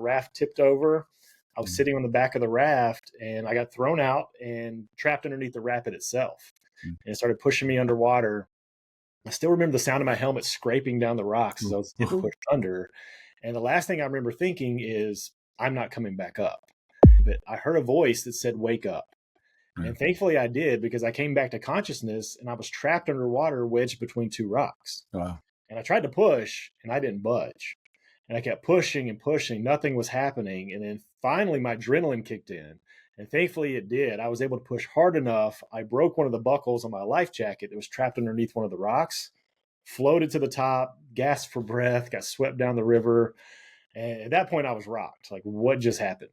raft tipped over. I was sitting on the back of the raft and I got thrown out and trapped underneath the rapid itself. And it started pushing me underwater. I still remember the sound of my helmet scraping down the rocks as I was getting pushed under. And the last thing I remember thinking is, I'm not coming back up. But I heard a voice that said, wake up. And thankfully I did, because I came back to consciousness and I was trapped underwater, wedged between two rocks. Wow. And I tried to push and I didn't budge. And I kept pushing and pushing. Nothing was happening. And then finally my adrenaline kicked in. And thankfully it did. I was able to push hard enough. I broke one of the buckles on my life jacket that was trapped underneath one of the rocks, floated to the top, gasped for breath, got swept down the river. And at that point I was rocked. Like, what just happened?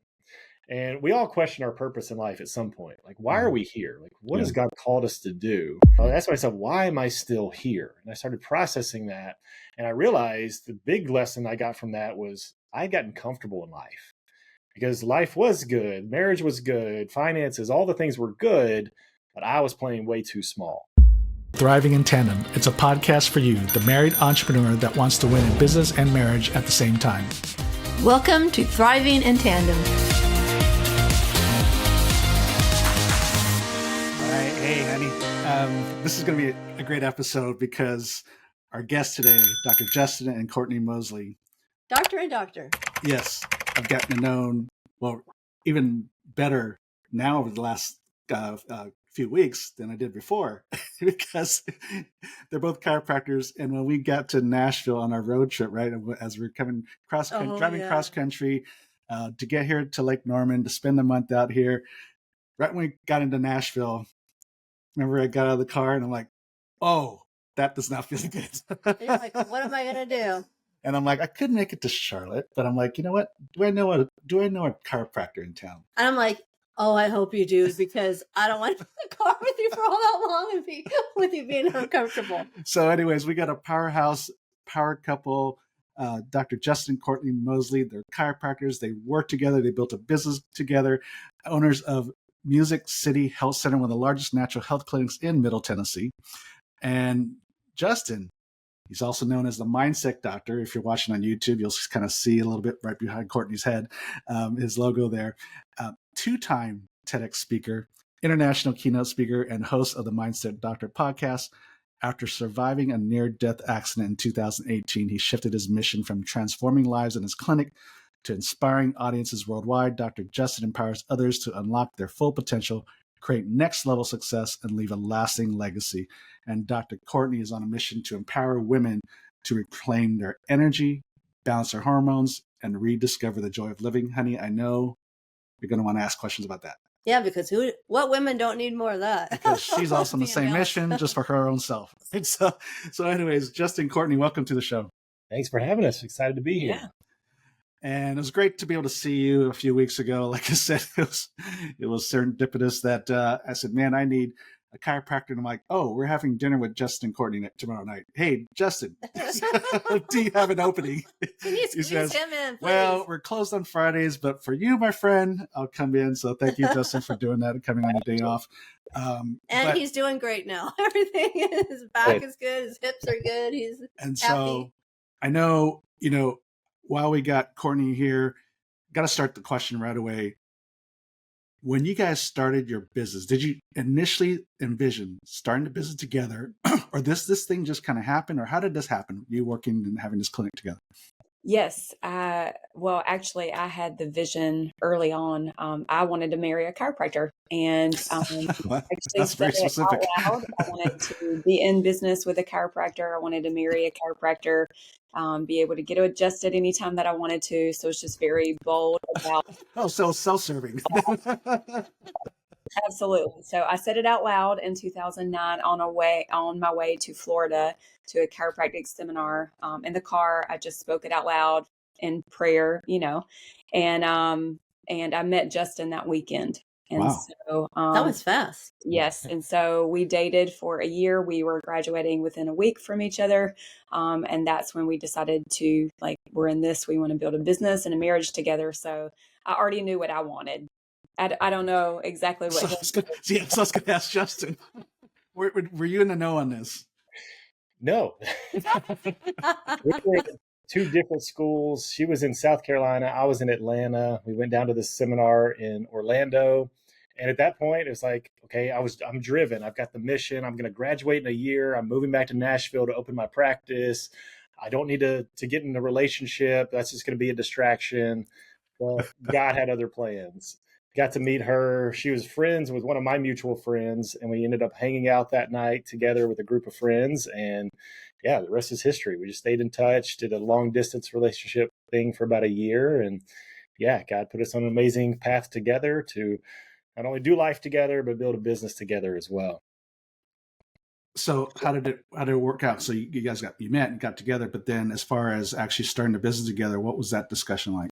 And we all question our purpose in life at some point. Like, why are we here? Like, what has God called us to do? I asked myself, why am I still here? And I started processing that. And I realized the big lesson I got from that was I'd gotten comfortable in life, because life was good. Marriage was good. Finances, all the things were good, but I was playing way too small. Thriving in Tandem. It's a podcast for you, the married entrepreneur that wants to win in business and marriage at the same time. Welcome to Thriving in Tandem. Hey, honey. This is going to be a great episode because our guests today, Dr. Justin and Courtney Mosley. Doctor and doctor. Yes, I've gotten to know, well, even better now over the last few weeks than I did before, because they're both chiropractors. And when we got to Nashville on our road trip, right, as we were coming driving cross country to get here to Lake Norman to spend a month out here, right when we got into Nashville, remember I got out of the car and I'm like, oh, that does not feel good. You're like, what am I going to do? And I'm like, I could make it to Charlotte, but I'm like, you know what? Do I know a chiropractor in town? And I'm like, oh, I hope you do, because I don't want to be in the car with you for all that long and be with you being uncomfortable. So anyways, we got a powerhouse, power couple, Dr. Justin and Courtney Mosley. They're chiropractors. They work together. They built a business together, owners of Music City Health Center, one of the largest natural health clinics in Middle Tennessee. And Justin, he's also known as the Mindset Doctor. If you're watching on YouTube, you'll kind of see a little bit right behind Courtney's head, his logo there. Two-time TEDx speaker, international keynote speaker, and host of the Mindset Doctor podcast. After surviving a near-death accident in 2018, he shifted his mission from transforming lives in his clinic to inspiring audiences worldwide. Dr. Justin empowers others to unlock their full potential, create next-level success, and leave a lasting legacy. And Dr. Courtney is on a mission to empower women to reclaim their energy, balance their hormones, and rediscover the joy of living. Honey, I know you're going to want to ask questions about that. Yeah, because what women don't need more of that? Because she's also on the same mission, just for her own self. So anyways, Justin, Courtney, welcome to the show. Thanks for having us. Excited to be here. Yeah. And it was great to be able to see you a few weeks ago. Like I said, it was serendipitous that I said, man, I need a chiropractor. And I'm like, oh, we're having dinner with Justin and Courtney tomorrow night. Hey, Justin, do you have an opening? Can you squeeze him in, please? Well, we're closed on Fridays, but for you, my friend, I'll come in. So thank you, Justin, for doing that and coming on your day off. And he's doing great now. Everything, his back is good. His hips are good. He's happy. So I know, while we got Courtney here, got to start the question right away. When you guys started your business, did you initially envision starting the business together, or this thing just kind of happened, or how did this happen? You working and having this clinic together? Yes. Well, actually, I had the vision early on. I wanted to marry a chiropractor, and that's very specific. Out loud. I wanted to be in business with a chiropractor. I wanted to marry a chiropractor, be able to get adjusted anytime that I wanted to. So it's just very bold about. Oh, so self-serving. Absolutely. So I said it out loud in 2009 on my way to Florida to a chiropractic seminar. In the car, I just spoke it out loud in prayer, and I met Justin that weekend. And wow. So that was fast. Yes. And so we dated for a year. We were graduating within a week from each other. And that's when we decided to, we're in this, we want to build a business and a marriage together. So I already knew what I wanted. I don't know exactly what. So I was going to ask Justin, were you in the know on this? No. two different schools. She was in South Carolina. I was in Atlanta. We went down to this seminar in Orlando. And at that point, it was like, okay, I'm driven. I've got the mission. I'm going to graduate in a year. I'm moving back to Nashville to open my practice. I don't need to get in a relationship. That's just going to be a distraction. But God had other plans. Got to meet her. She was friends with one of my mutual friends, and we ended up hanging out that night together with a group of friends. And yeah, the rest is history. We just stayed in touch, did a long distance relationship thing for about a year. And yeah, God put us on an amazing path together to not only do life together, but build a business together as well. So how did it work out? So you guys you met and got together, but then as far as actually starting the business together, what was that discussion like?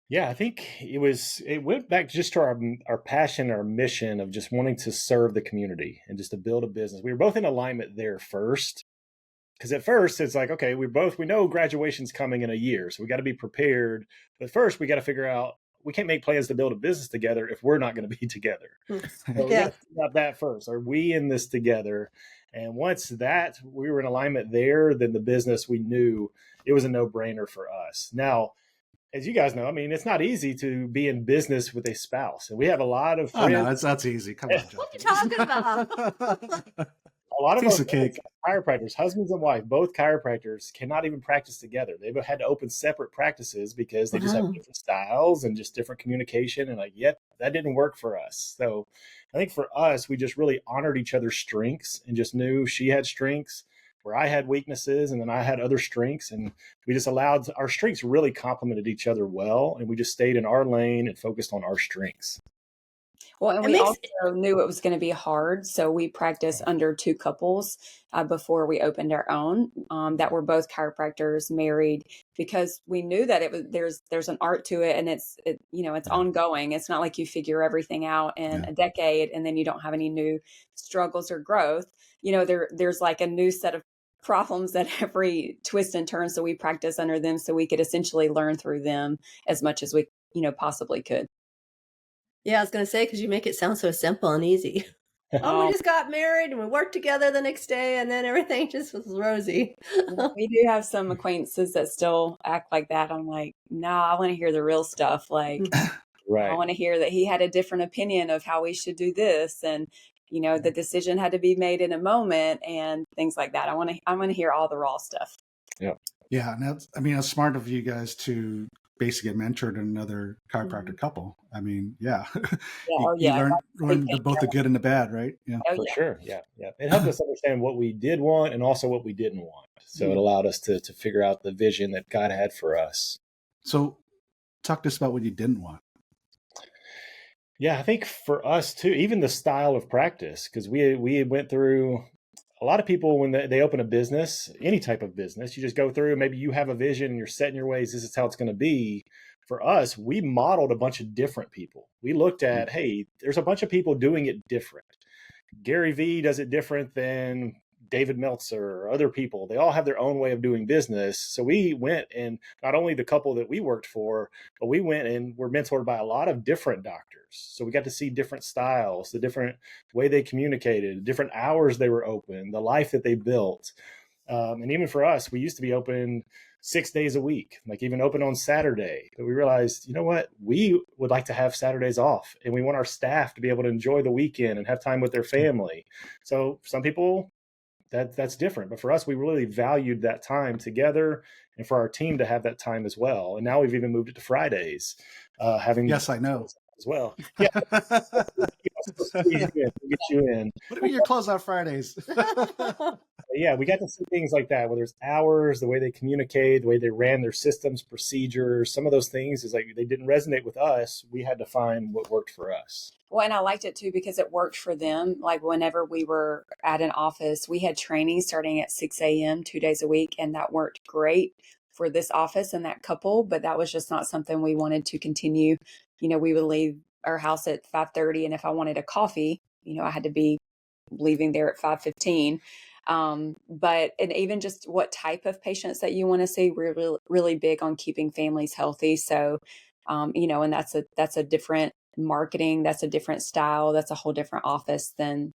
Yeah, I think it went back just to our passion, our mission of just wanting to serve the community and just to build a business. We were both in alignment there first. Because at first it's like, okay, we know graduation's coming in a year, so we got to be prepared. But first we got to figure out, we can't make plans to build a business together if we're not going to be together. So we got to figure out that first. Are we in this together? And once that we were in alignment there, then the business, we knew it was a no-brainer for us. Now, as you guys know, I mean, it's not easy to be in business with a spouse. And we have a lot of friends. Oh, no, that's easy. Come on, John. What are you talking about? A lot of Piece our of cake. chiropractors, husbands and wife, both chiropractors, cannot even practice together. They've had to open separate practices because they just have different styles and just different communication. And like, yep, that didn't work for us. So I think for us, we just really honored each other's strengths and just knew she had strengths where I had weaknesses and then I had other strengths. And we just allowed our strengths really complemented each other well. And we just stayed in our lane and focused on our strengths. Well, and we also knew it was going to be hard. So we practiced under two couples before we opened our own that were both chiropractors, married, because we knew that there's an art to it, and it's ongoing. It's not like you figure everything out in a decade and then you don't have any new struggles or growth. There's like a new set of problems at every twist and turn. So we practice under them so we could essentially learn through them as much as we possibly could. Yeah, I was going to say, because you make it sound so simple and easy. We just got married and we worked together the next day and then everything just was rosy. We do have some acquaintances that still act like that. I'm like, no, I want to hear the real stuff. Like, right. I want to hear that he had a different opinion of how we should do this. And, the decision had to be made in a moment and things like that. I want to hear all the raw stuff. Yeah. Yeah. And that's smart of you guys to basically get mentored another chiropractic couple. I mean, yeah. You learn both the good and the bad, right? Yeah. For sure. Yeah. Yeah. It helped us understand what we did want and also what we didn't want. So it allowed us to figure out the vision that God had for us. So talk to us about what you didn't want. Yeah, I think for us too, even the style of practice, because we went through a lot of people when they open a business, any type of business, you just go through, maybe you have a vision and you're set in your ways. This is how it's going to be. For us, we modeled a bunch of different people. We looked at, hey, there's a bunch of people doing it different. Gary Vee does it different than David Meltzer or other people. They all have their own way of doing business. So we went, and not only the couple that we worked for, but we went and were mentored by a lot of different doctors. So we got to see different styles, the different way they communicated, different hours they were open, the life that they built. And even for us, we used to be open 6 days a week, like even open on Saturday. But we realized, you know what? We would like to have Saturdays off, and we want our staff to be able to enjoy the weekend and have time with their family. So some people, that's different. But for us, we really valued that time together and for our team to have that time as well. And now we've even moved it to Fridays. Yes, I know. As well. Yeah. We'll get you in. What do you mean you're closed on Fridays? Yeah, we got to see things like that, whether it's hours, the way they communicate, the way they ran their systems, procedures, some of those things is like they didn't resonate with us. We had to find what worked for us. Well, and I liked it too because it worked for them. Like whenever we were at an office, we had training starting at 6 a.m. 2 days a week, and that worked great for this office and that couple, but that was just not something we wanted to continue. We would leave our house at 5:30, and if I wanted a coffee, I had to be leaving there at 5:15. And even just what type of patients that you want to see, we're really, really big on keeping families healthy. So, and that's a different marketing, that's a different style, that's a whole different office than,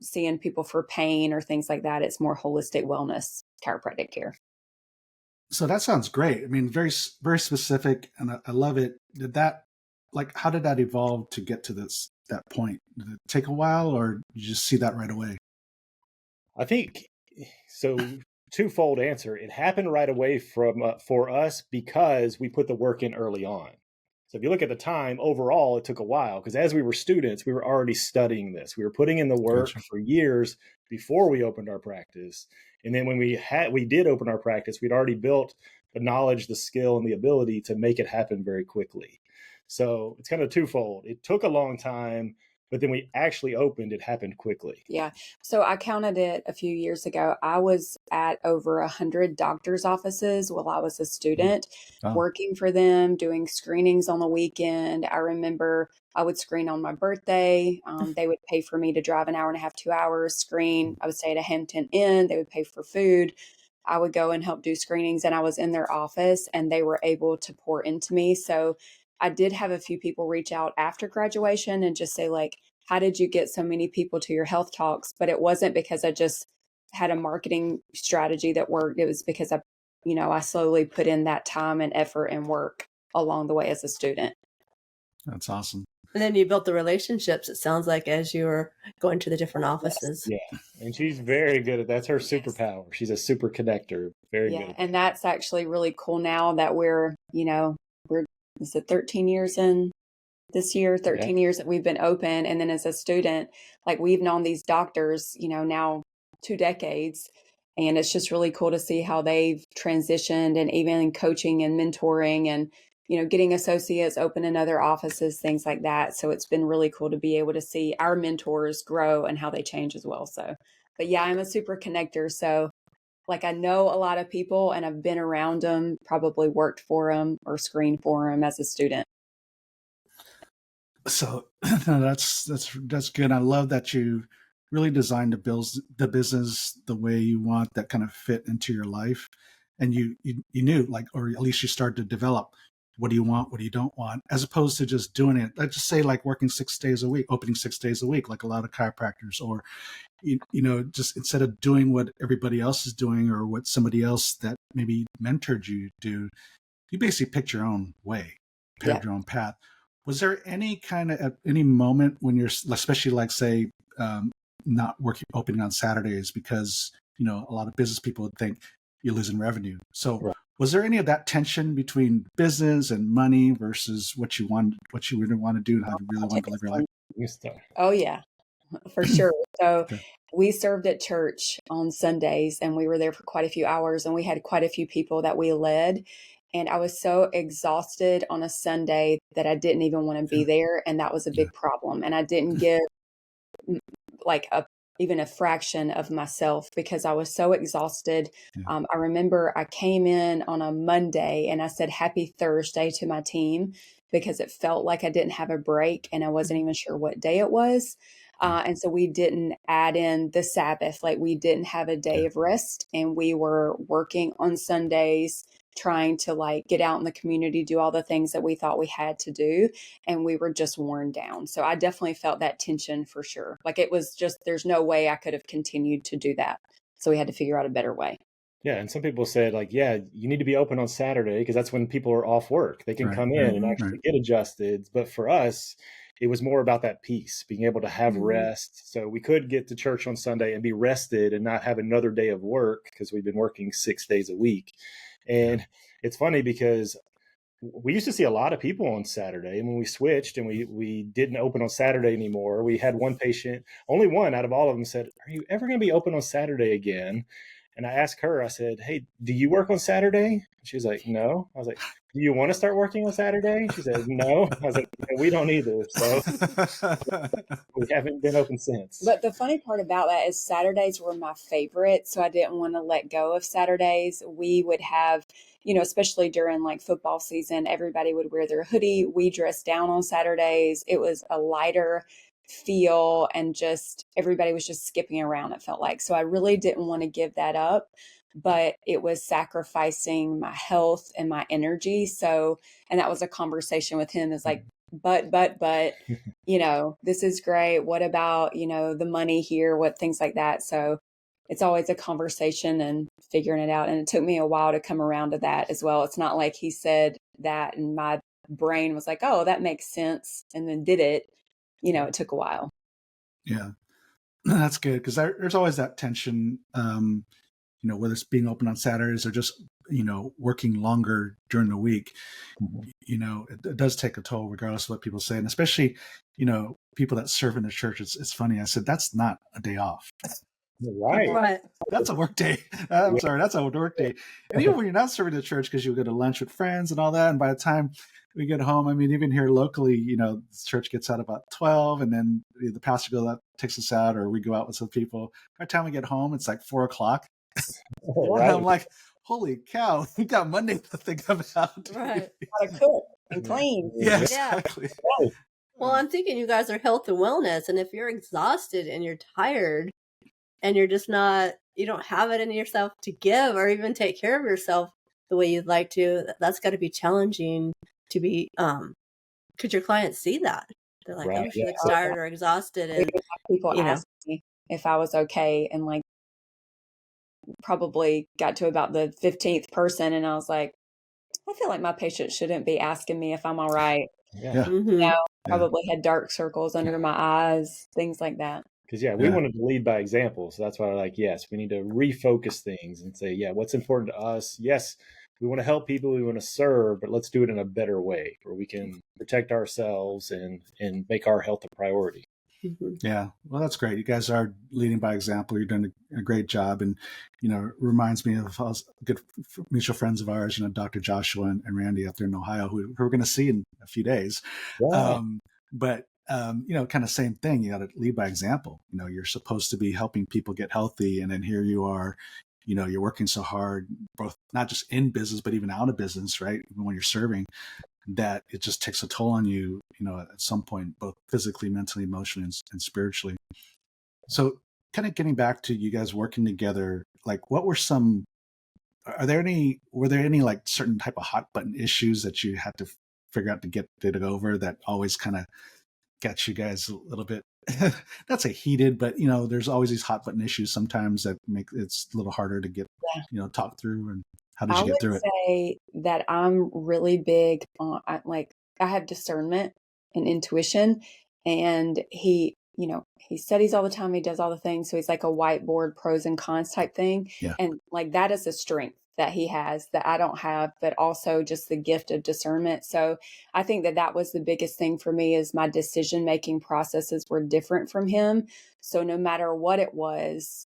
seeing people for pain or things like that. It's more holistic wellness, chiropractic care. So that sounds great. I mean, very specific, and I love it. Did that, like, how did that evolve to get to that point? Did it take a while, or did you just see that right away? I think so. Twofold answer. It happened right away for us because we put the work in early on. So if you look at the time overall, it took a while because as we were students, we were already studying this. We were putting in the work Gotcha. for years before we opened our practice. And then when we did open our practice, we'd already built the knowledge, the skill, and the ability to make it happen very quickly. So it's kind of twofold. It took a long time, but then we actually opened, it happened quickly. Yeah. So I counted it a few years ago. I was at over 100 doctor's offices while I was a student, Oh, working for them, doing screenings on the weekend. I remember I would screen on my birthday. They would pay for me to drive an hour and a half, 2 hours, screen. I would stay at a Hampton Inn. They would pay for food. I would go and help do screenings, and I was in their office and they were able to pour into me. So I did have a few people reach out after graduation and just say, like, how did you get so many people to your health talks? But it wasn't because I just had a marketing strategy that worked. It was because I slowly put in that time and effort and work along the way as a student. that's awesome. And then you built the relationships, it sounds like, as you were going to the different offices. Yeah. And she's very good at that's her superpower. She's a super connector. Very good. And that's actually really cool now that we're is it 13 years in this year, 13 years that we've been open. And then as a student, like, we've known these doctors, now 2 decades. And it's just really cool to see how they've transitioned, and even in coaching and mentoring and, getting associates, opening other offices, things like that. So it's been really cool to be able to see our mentors grow and how they change as well. So, but yeah, I'm a super connector. So, like, I know a lot of people and I've been around them, probably worked for them or screened for them as a student. So that's good. I love that you really designed the business the way you want, that kind of fit into your life, and you knew, like, or at least you started to develop, what do you want, what do you don't want, as opposed to just doing it. Let's just say, like, working 6 days a week, opening 6 days a week, like a lot of chiropractors, or just instead of doing what everybody else is doing or what somebody else that maybe mentored you do, you basically picked your own way, paved your own path. Was there any any moment when you're, especially, like, say, not opening on Saturdays, because, a lot of business people would think you're losing revenue. So was there any of that tension between business and money versus what you really want to do and how you really want to live your life? Oh, yeah, for sure. So we served at church on Sundays, and we were there for quite a few hours, and we had quite a few people that we led. And I was so exhausted on a Sunday that I didn't even want to be there. And that was a big problem. And I didn't give like even a fraction of myself because I was so exhausted. I remember I came in on a Monday and I said, "Happy Thursday" to my team, because it felt like I didn't have a break and I wasn't even sure what day it was. And so we didn't add in the Sabbath. Like, we didn't have a day of rest, and we were working on Sundays, trying to, like, get out in the community, do all the things that we thought we had to do. And we were just worn down. So I definitely felt that tension for sure. Like, it was just, there's no way I could have continued to do that. So we had to figure out a better way. Yeah. And some people said, like, yeah, you need to be open on Saturday because that's when people are off work. They can come in and actually get adjusted. But for us, it was more about that peace, being able to have rest. So we could get to church on Sunday and be rested and not have another day of work because we've been working 6 days a week. And it's funny because we used to see a lot of people on Saturday. And when we switched and we didn't open on Saturday anymore, we had one patient, only one out of all of them, said, "Are you ever going to be open on Saturday again?" And I asked her, I said, "Hey, do you work on Saturday?" She was like, "No." I was like, "Do you want to start working on Saturday?" She said, "No." I was like, "We don't either." So we haven't been open since. But the funny part about that is Saturdays were my favorite. So I didn't want to let go of Saturdays. We would have, especially during, like, football season, everybody would wear their hoodie. We dressed down on Saturdays. It was a lighter feel, and just everybody was just skipping around, it felt like. So I really didn't want to give that up, but it was sacrificing my health and my energy. So, and that was a conversation with him, is like, but, this is great. What about, the money here, what things like that. So it's always a conversation and figuring it out. And it took me a while to come around to that as well. It's not like he said that and my brain was like, oh, that makes sense, and then did it. It took a while. Yeah, that's good, because there's always that tension, whether it's being open on Saturdays or just, working longer during the week. It does take a toll regardless of what people say. And especially, people that serve in the church, it's funny. I said, that's not a day off. Right. That's a work day. I'm sorry, that's a work day. And even when you're not serving the church, because you go to lunch with friends and all that, and by the time we get home, I mean, even here locally, the church gets out about 12, and then the pastor goes out, takes us out, or we go out with some people. By the time we get home, it's like 4:00. Right. I'm like, holy cow, we got Monday to think about. Right. Gotta cook and clean. Yeah, exactly. Well, I'm thinking you guys are health and wellness, and if you're exhausted and you're tired and you're just not, you don't have it in yourself to give or even take care of yourself the way you'd like to, that's got to be challenging to be, could your clients see that? They're like, Right, oh, she looks tired or exhausted. And people ask me if I was okay, and like probably got to about the 15th person, and I was like, I feel like my patient shouldn't be asking me if I'm all right. Yeah. Mm-hmm. Probably had dark circles under my eyes, things like that. Because we wanted to lead by example. So that's why yes, we need to refocus things and say, what's important to us? Yes, we want to help people, we want to serve, but let's do it in a better way where we can protect ourselves and make our health a priority. Mm-hmm. Yeah, well, that's great. You guys are leading by example. You're doing a great job, and it reminds me of good mutual friends of ours, Dr. Joshua and Randy up there in Ohio, who we're going to see in a few days. Yeah. But kind of same thing. You got to lead by example. You're supposed to be helping people get healthy, and then here you are. You're working so hard, both not just in business but even out of business, right? Even when you're serving, that it just takes a toll on you, at some point, both physically, mentally, emotionally, and spiritually. So kind of getting back to you guys working together, like were there any like certain type of hot button issues that you had to figure out to get it over that always kind of got you guys a little bit, not say heated, but there's always these hot button issues sometimes that make it's a little harder to get, talk through. And how did you get through it? I would say that I'm really big on, I have discernment and intuition, and he studies all the time. He does all the things. So he's like a whiteboard pros and cons type thing. Yeah. And like, that is a strength that he has that I don't have, but also just the gift of discernment. So I think that was the biggest thing for me, is my decision-making processes were different from him. So no matter what it was,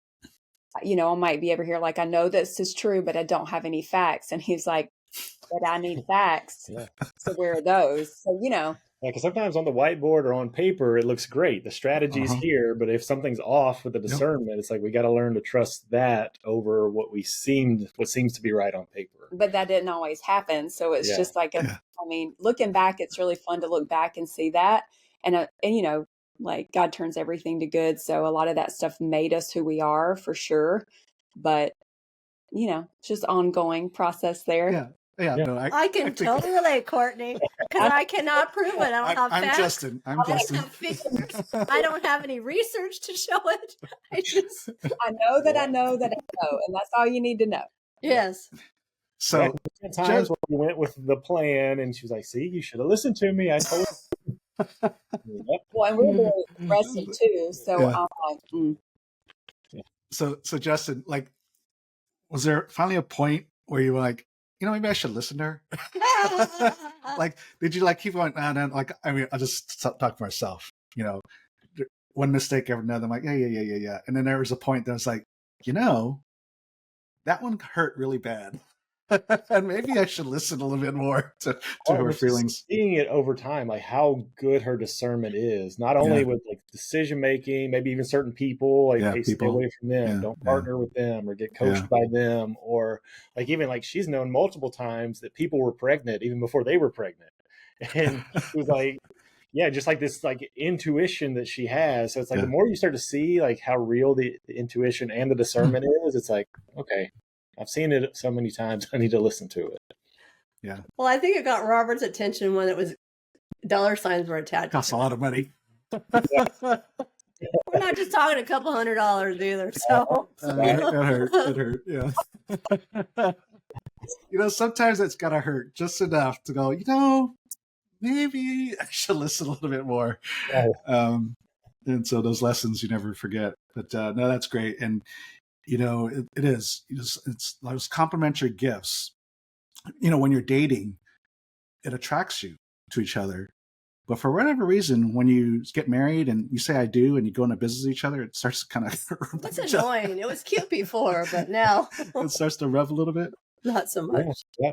I might be over here like, I know this is true, but I don't have any facts. And he's like, but I need facts. Yeah. So where are those? So, because sometimes on the whiteboard or on paper, it looks great. The strategy's here, but if something's off with the discernment, it's like we got to learn to trust that over what seems to be right on paper. But that didn't always happen. So it's just like, looking back, it's really fun to look back and see that. And like God turns everything to good. So a lot of that stuff made us who we are, for sure. But, it's just ongoing process there. Yeah. Yeah, no, I can totally relate, Courtney, because I cannot prove it. I don't have facts. Justin. I'm Justin. I don't have any research to show it. I know that I know that I know, and that's all you need to know. Yes. So times when we went with the plan, and she was like, "See, you should have listened to me. I told you." Yep. Well, and we're really aggressive too, so I'm like, So Justin, like, was there finally a point where you were like, maybe I should listen to her? Like, did you keep going? Like, I'll just stop talking for myself. One mistake after another. I'm like, yeah. And then there was a point that was like, that one hurt really bad. And maybe I should listen a little bit more to her feelings. Seeing it over time, like how good her discernment is, not only with like decision making, maybe even certain people, like hey, stay away from them, don't partner with them, or get coached by them, or like even like she's known multiple times that people were pregnant even before they were pregnant, and it was like, just like this like intuition that she has. So it's like the more you start to see like how real the intuition and the discernment is, it's like, okay, I've seen it so many times. I need to listen to it. Yeah. Well, I think it got Robert's attention when it was dollar signs were attached. Costs a lot of money. We're not just talking a couple $100 either. So It hurt. Yeah. Sometimes it's gotta hurt just enough to go, maybe I should listen a little bit more. And so those lessons you never forget. But no, that's great. And it is. It's those complementary gifts. When you're dating, it attracts you to each other. But for whatever reason, when you get married and you say "I do" and you go into business with each other, it starts to kind of. It's annoying. It was cute before, but now it starts to rev a little bit. Not so much. Yeah.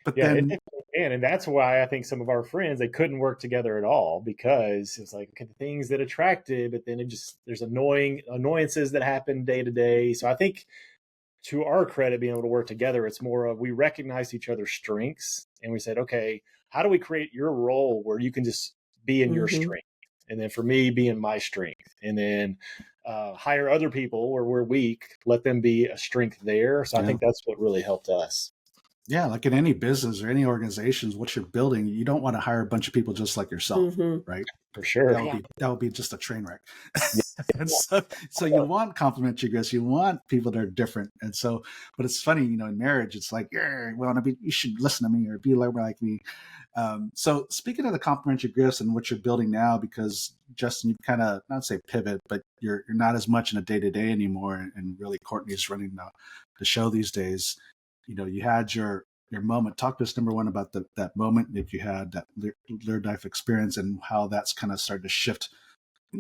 But yeah, then, and that's why I think some of our friends, they couldn't work together at all, because it's like, okay, the things that attracted, but then there's annoyances that happen day to day. So I think, to our credit, being able to work together, it's more of, we recognize each other's strengths and we said, okay, how do we create your role where you can just be in your strength? And then for me, be in my strength, and then hire other people where we're weak, let them be a strength there. So I think that's what really helped us. Yeah, like in any business or any organizations, what you're building, you don't want to hire a bunch of people just like yourself, right? For sure. That would be just a train wreck. And so you want complementary gifts, you want people that are different. And so, but it's funny, in marriage, it's like, you should listen to me or be like me. So speaking of the complementary gifts and what you're building now, because Justin, you kind of, not say pivot, but you're not as much in a day-to-day anymore. And really Courtney's running the show these days. You had your moment. Talk to us, number one, about that moment that you had, that Lear Life experience, and how that's kind of started to shift,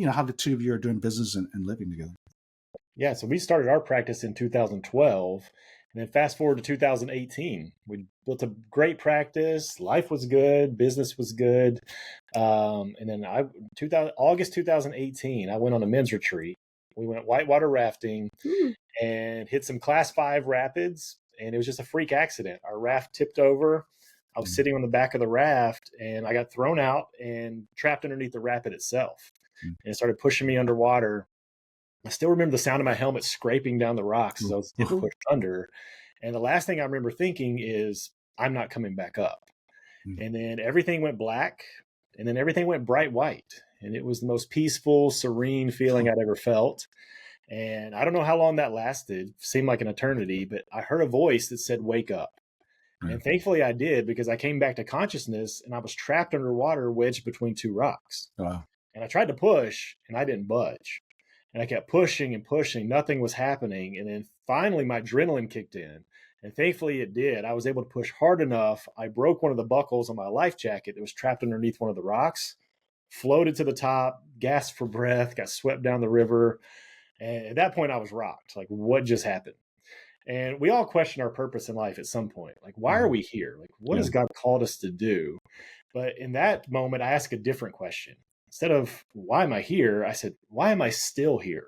how the two of you are doing business and living together. Yeah. So we started our practice in 2012, and then fast forward to 2018, we built a great practice. Life was good. Business was good. And then August 2018, I went on a men's retreat. We went whitewater rafting and hit some class 5 rapids. And it was just a freak accident. Our raft tipped over. I was sitting on the back of the raft, and I got thrown out and trapped underneath the rapid itself. And it started pushing me underwater. I still remember the sound of my helmet scraping down the rocks as I was getting pushed under. And the last thing I remember thinking is, I'm not coming back up. And then everything went black, and then everything went bright white. And it was the most peaceful, serene feeling I'd ever felt. And I don't know how long that lasted. It seemed like an eternity, but I heard a voice that said, "Wake up." And thankfully I did, because I came back to consciousness and I was trapped underwater, wedged between 2 rocks. Wow. And I tried to push and I didn't budge. And I kept pushing and pushing. Nothing was happening. And then finally my adrenaline kicked in. And thankfully it did. I was able to push hard enough. I broke one of the buckles on my life jacket that was trapped underneath one of the rocks, floated to the top, gasped for breath, got swept down the river. And at that point I was rocked. Like, what just happened? And we all question our purpose in life at some point. Like, why are we here? Like, what has God called us to do? But in that moment, I asked a different question. Instead of, why am I here? I said, why am I still here?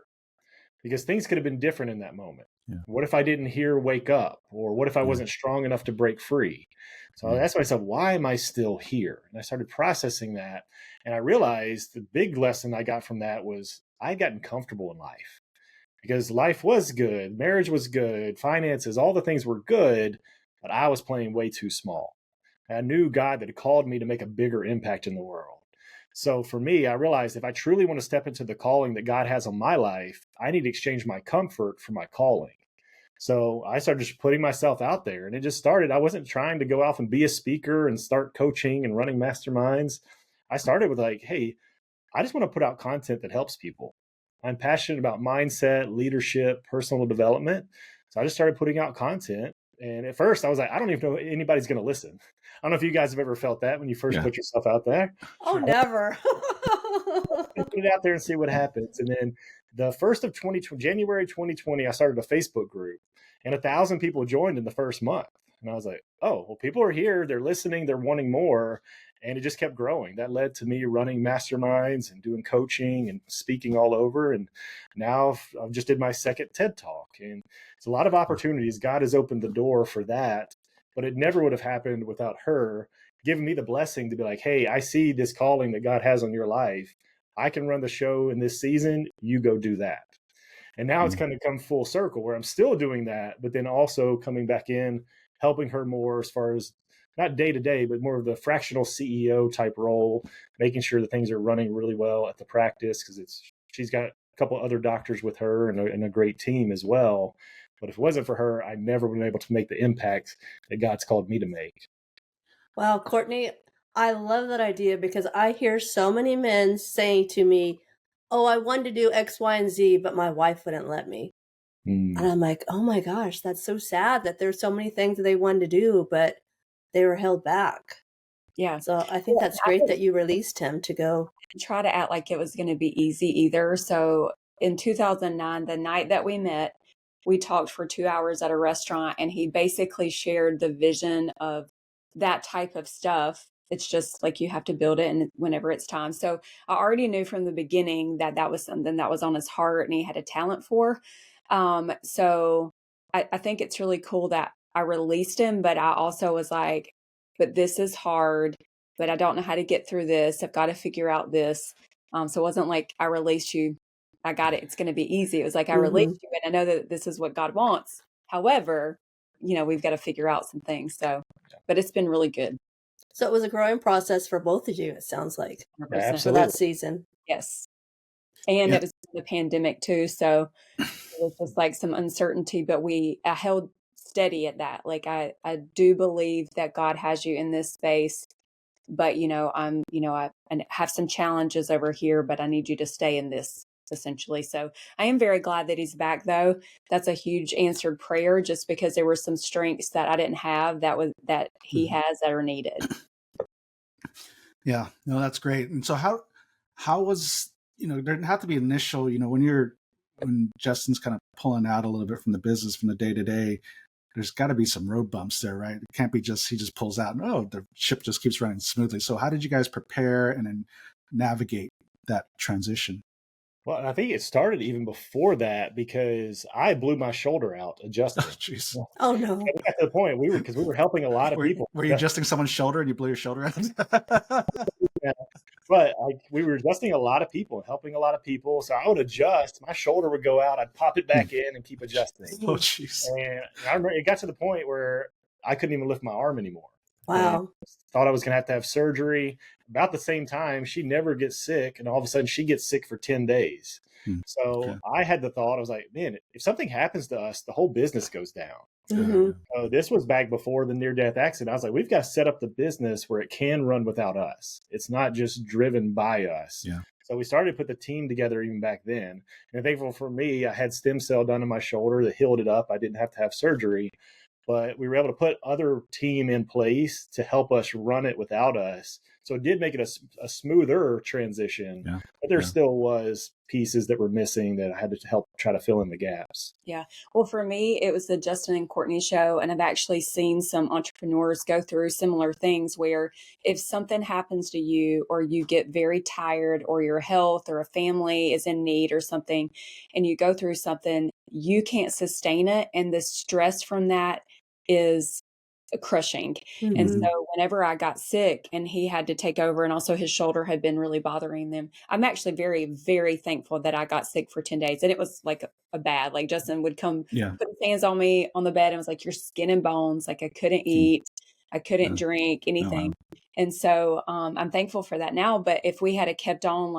Because things could have been different in that moment. What if I didn't hear wake up? Or what if I wasn't strong enough to break free? So that's why I said, why am I still here? And I started processing that. And I realized the big lesson I got from that was, I'd gotten comfortable in life. Because life was good, marriage was good, finances, all the things were good, but I was playing way too small. I knew God that had called me to make a bigger impact in the world. So for me, I realized if I truly want to step into the calling that God has on my life, I need to exchange my comfort for my calling. So I started just putting myself out there, and it just started. I wasn't trying to go off and be a speaker and start coaching and running masterminds. I started with like, hey, I just want to put out content that helps people. I'm passionate about mindset, leadership, personal development. So I just started putting out content. And at first I was like, I don't even know if anybody's going to listen. I don't know if you guys have ever felt that when you first put yourself out there. Oh, never. Put it out there and see what happens. And then the first of January 2020, I started a Facebook group, and 1,000 people joined in the first month. And I was like, oh, well, people are here. They're listening. They're wanting more. And it just kept growing. That led to me running masterminds and doing coaching and speaking all over. And now I've just did my second TED Talk. And it's a lot of opportunities. God has opened the door for that. But it never would have happened without her giving me the blessing to be like, hey, I see this calling that God has on your life. I can run the show in this season. You go do that. And now it's kind of come full circle where I'm still doing that, but then also coming back in, helping her more as far as not day to day, but more of the fractional CEO type role, making sure that things are running really well at the practice, because she's got a couple other doctors with her and a great team as well. But if it wasn't for her, I never would have been able to make the impact that God's called me to make. Wow, Courtney, I love that idea because I hear so many men saying to me, "Oh, I wanted to do X, Y, and Z, but my wife wouldn't let me." And I'm like, "Oh my gosh, that's so sad that there's so many things that they wanted to do, but they were held back." Yeah. So I think that's great that you released him to go. Try to act like it was going to be easy either. So in 2009, the night that we met, we talked for 2 hours at a restaurant, and he basically shared the vision of that type of stuff. It's just like you have to build it and whenever it's time. So I already knew from the beginning that that was something that was on his heart and he had a talent for. So I think it's really cool that I released him, but I also was like, but this is hard, but I don't know how to get through this. I've got to figure out this. So it wasn't like I released you, I got it, it's going to be easy. It was like I released you, and I know that this is what God wants. However, we've got to figure out some things. So, but it's been really good. So it was a growing process for both of you, it sounds like, 100%. for that season. Yes. And it was the pandemic too. So it was just like some uncertainty, but I held steady at that. Like I do believe that God has you in this space, but I have some challenges over here, but I need you to stay in this, essentially. So I am very glad that he's back, though. That's a huge answered prayer, just because there were some strengths that I didn't have that he has that are needed. Yeah, no, that's great. And so how was, there didn't have to be initial, when Justin's kind of pulling out a little bit from the business, from the day to day, there's got to be some road bumps there, right? It can't be just, he just pulls out and, the ship just keeps running smoothly. So how did you guys prepare and then navigate that transition? Well, I think it started even before that because I blew my shoulder out adjusting. Oh, jeez. Oh, no. We got to the point because we were helping a lot of people. Were you adjusting someone's shoulder and you blew your shoulder out? Yeah. But we were adjusting a lot of people and helping a lot of people. So I would adjust, my shoulder would go out, I'd pop it back in and keep adjusting. Oh, jeez. And I remember it got to the point where I couldn't even lift my arm anymore. Wow. And thought I was going to have surgery. About the same time, she never gets sick. And all of a sudden she gets sick for 10 days. So I had the thought, I was like, man, if something happens to us, the whole business goes down. So this was back before the near-death accident. I was like, we've got to set up the business where it can run without us. It's not just driven by us. Yeah. So we started to put the team together even back then. And thankful for me, I had stem cell done in my shoulder that healed it up. I didn't have to have surgery. But we were able to put other team in place to help us run it without us. So it did make it a smoother transition, but there still was pieces that were missing that I had to help try to fill in the gaps. Yeah. Well, for me, it was the Justin and Courtney show. And I've actually seen some entrepreneurs go through similar things where if something happens to you or you get very tired or your health or a family is in need or something, and you go through something, you can't sustain it. And the stress from that is crushing. And so whenever I got sick and he had to take over, and also his shoulder had been really bothering them, I'm actually very, very thankful that I got sick for 10 days. And it was like a bad, like Justin would come put his hands on me on the bed and was like, you're skin and bones. Like I couldn't eat, I couldn't drink anything. And so I'm thankful for that now. But if we had kept on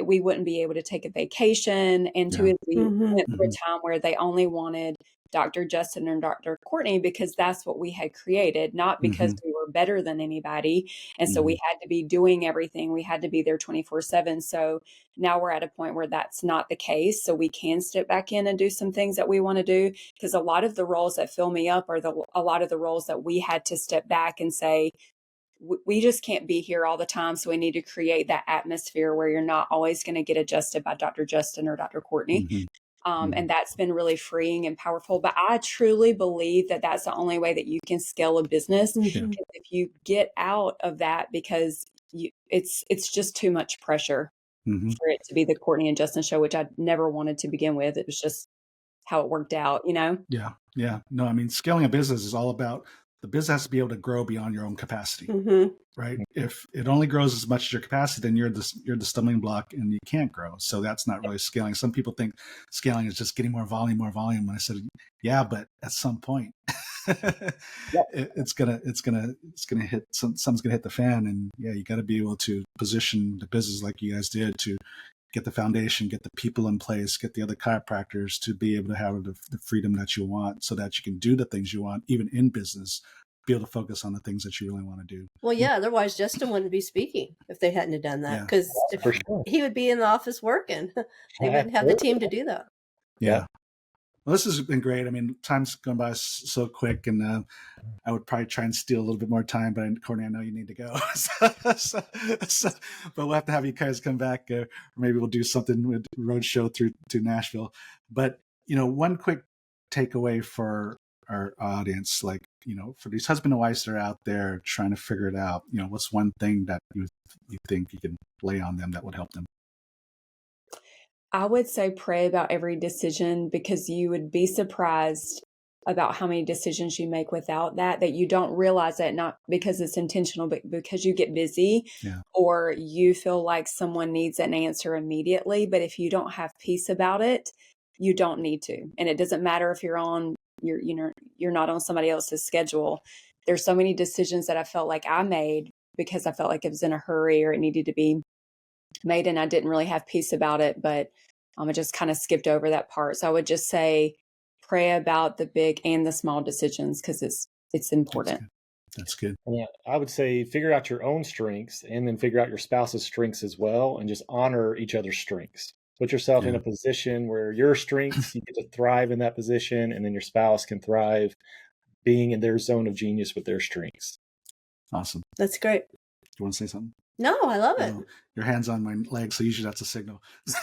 we wouldn't be able to take a vacation. And we went through a time where they only wanted Dr. Justin and Dr. Courtney because that's what we had created, not because we were better than anybody. And so we had to be doing everything. We had to be there 24/7. So now we're at a point where that's not the case. So we can step back in and do some things that we want to do, because a lot of the roles that fill me up are a lot of the roles that we had to step back and say, we just can't be here all the time. So we need to create that atmosphere where you're not always going to get adjusted by Dr. Justin or Dr. Courtney. And that's been really freeing and powerful. But I truly believe that that's the only way that you can scale a business. If you get out of that, because it's just too much pressure for it to be the Courtney and Justin show, which I never wanted to begin with. It was just how it worked out, Yeah. Yeah. No, I mean, scaling a business is all about the business has to be able to grow beyond your own capacity, right? If it only grows as much as your capacity, then you're the stumbling block and you can't grow. So that's not really scaling. Some people think scaling is just getting more volume. And I said, yeah, but at some point, it's gonna hit. Something's gonna hit the fan, and you got to be able to position the business like you guys did to get the foundation, get the people in place, get the other chiropractors to be able to have the freedom that you want so that you can do the things you want, even in business, be able to focus on the things that you really want to do. Well, yeah, otherwise Justin wouldn't be speaking if they hadn't have done that, because he would be in the office working. They wouldn't have the team to do that. Yeah. Well, this has been great. I mean, time's gone by so quick, and I would probably try and steal a little bit more time, but Courtney, I know you need to go. But we'll have to have you guys come back, or maybe we'll do something with road show through to Nashville. But, one quick takeaway for our audience, like, for these husband and wives that are out there trying to figure it out, what's one thing that you think you can lay on them that would help them? I would say pray about every decision, because you would be surprised about how many decisions you make without that you don't realize it, not because it's intentional, but because you get busy or you feel like someone needs an answer immediately. But if you don't have peace about it, you don't need to. And it doesn't matter if you're not on somebody else's schedule. There's so many decisions that I felt like I made because I felt like it was in a hurry or it needed to be made, and I didn't really have peace about it, but I just kind of skipped over that part. So I would just say pray about the big and the small decisions, because it's important. That's good. Yeah, I would say figure out your own strengths and then figure out your spouse's strengths as well, and just honor each other's strengths. Put yourself in a position where your strengths, you get to thrive in that position, and then your spouse can thrive being in their zone of genius with their strengths. Awesome. That's great. You want to say something? No, I love it. Your hand's on my leg, so usually that's a signal. I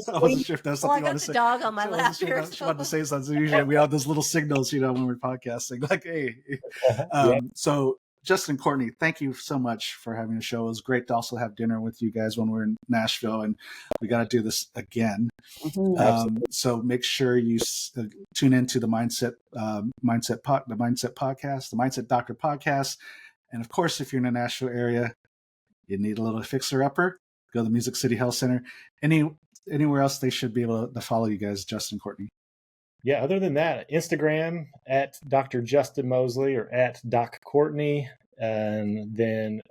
wasn't sure if that's something you want to say. I got the dog on my lap here. She wanted to say something. So usually we have those little signals, when we're podcasting, like, hey. So Justin, Courtney, thank you so much for having a show. It was great to also have dinner with you guys when we're in Nashville, and we got to do this again. So make sure you tune into the Mindset Podcast, the Mindset Doctor Podcast. And of course, if you're in the Nashville area, you need a little fixer-upper, go to the Music City Health Center. Anywhere else they should be able to follow you guys, Justin, Courtney? Yeah, other than that, Instagram at Dr. Justin Mosley or at Doc Courtney. And then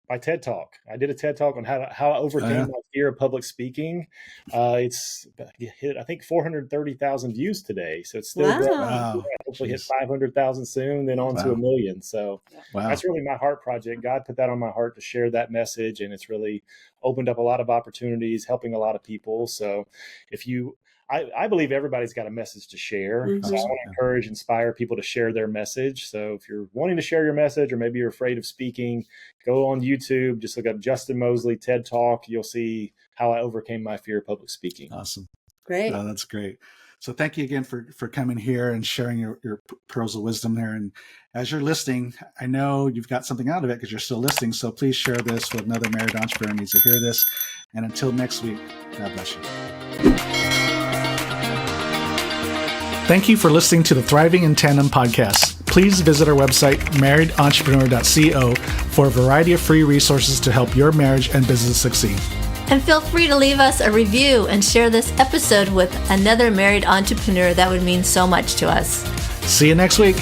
my TED Talk. I did a TED Talk on how I overcame my fear of public speaking. It's hit, I think, 430,000 views today. So it's still growing. Hopefully hit 500,000 soon, then on to 1 million. So that's really my heart project. God put that on my heart to share that message, and it's really opened up a lot of opportunities, helping a lot of people. So I believe everybody's got a message to share. So I want to encourage, inspire people to share their message. So if you're wanting to share your message, or maybe you're afraid of speaking, go on YouTube, just look up Justin Mosley TED Talk. You'll see how I overcame my fear of public speaking. Awesome. Great. That's great. So thank you again for coming here and sharing your pearls of wisdom there. And as you're listening, I know you've got something out of it because you're still listening. So please share this with another married entrepreneur who needs to hear this. And until next week, God bless you. Thank you for listening to the Thriving in Tandem podcast. Please visit our website, marriedentrepreneur.co, for a variety of free resources to help your marriage and business succeed. And feel free to leave us a review and share this episode with another married entrepreneur. That would mean so much to us. See you next week.